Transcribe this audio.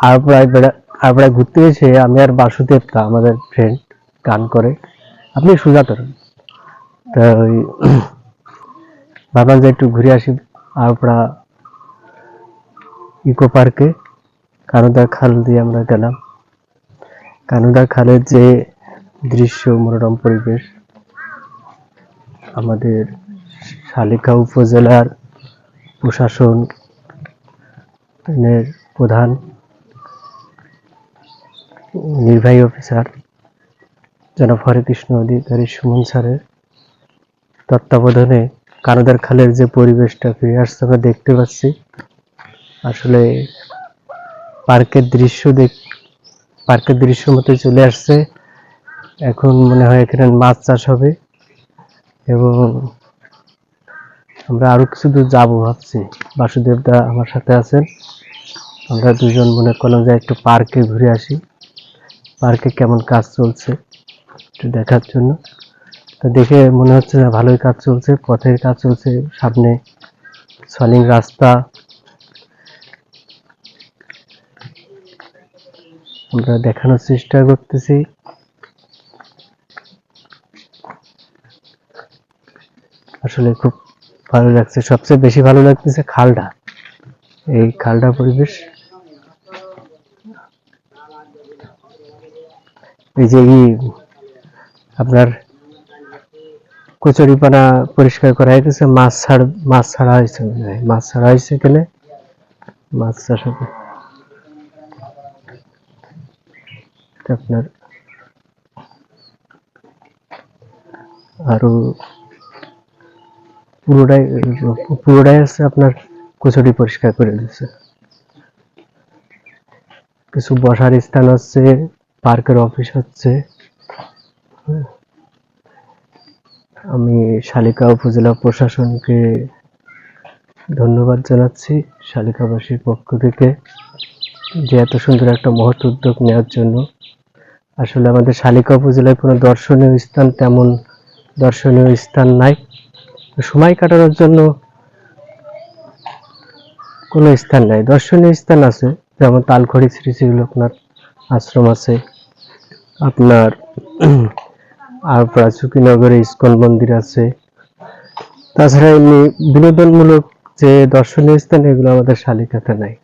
আরপাড়ায় ঘুরতে এসে আমি আর বাসুদেবটা আমাদের ফ্রেন্ড গান করে, আপনি সুজাত, তা ওই ভাবলাম যে একটু ঘুরে আসি আরপাড়া ইকো পার্কে। কানুদার খাল দিয়ে আমরা গেলাম। কানুদার খালের যে দৃশ্য, মনোরম পরিবেশ, আমাদের শালিকা উপজেলার প্রশাসনের প্রধান নির্বাহী অফিসার জনাব হরেকৃষ্ণ অধিকারী সুমন স্যারের তত্ত্বাবধানে কানুদার খালের যে পরিবেশটা ফিরে আসছে আমরা দেখতে পাচ্ছি। আসলে পার্কের দৃশ্য মতো চলে আসছে। এখন মনে হয় এখানে মাছ চাষ হবে এবং আমরা আরো কিছু দূর যাবো ভাবছি। বাসুদেব দা আমার সাথে আছেন, আমরা দুজন মনে করলাম যে একটু পার্কে ঘুরে আসি, পার্কে কেমন কাজ চলছে একটু দেখার জন্য। তো দেখে মনে হচ্ছে না ভালোই কাজ চলছে, পথের কাজ চলছে, সামনে সলিং রাস্তা। আমরা দেখানোর চেষ্টা করতেছি। আসলে খুব ভালো লাগছে, সবচেয়ে বেশি ভালো লাগতেছে খালটা, এই খালটা পরিবেশ। এই যে আপনার কচুরিপানা পরিষ্কার করা হয়েছে, মাছ ছাড়া হয়েছে এখানে, মাছ চাষ হবে। আপনার আরো পুরোটাই আছে আপনার কচুরি পরিষ্কার করে দিচ্ছে। কিছু বসার স্থান হচ্ছে, পার্কের অফিস হচ্ছে। আমি শালিকা উপজেলা প্রশাসনকে ধন্যবাদ জানাচ্ছি শালিকাবাসীর পক্ষ থেকে যে এত সুন্দর একটা মহৎ উদ্যোগ নেওয়ার জন্য। আসলে আমাদের শালিকা উপজেলায় কোনো দর্শনীয় স্থান নাই, সময় কাটানোর জন্য কোনো স্থান নাই। দর্শনীয় স্থান আছে, যেমন তালখড়ি শ্রী শ্রী লোকনাথ আশ্রম আছে, আপনার আরপাড়া চুকিনগরে ইস্কন মন্দির আছে। তাছাড়া এমনি বিনোদনমূলক যে দর্শনীয় স্থান, এগুলো আমাদের শালিকাতে নাই।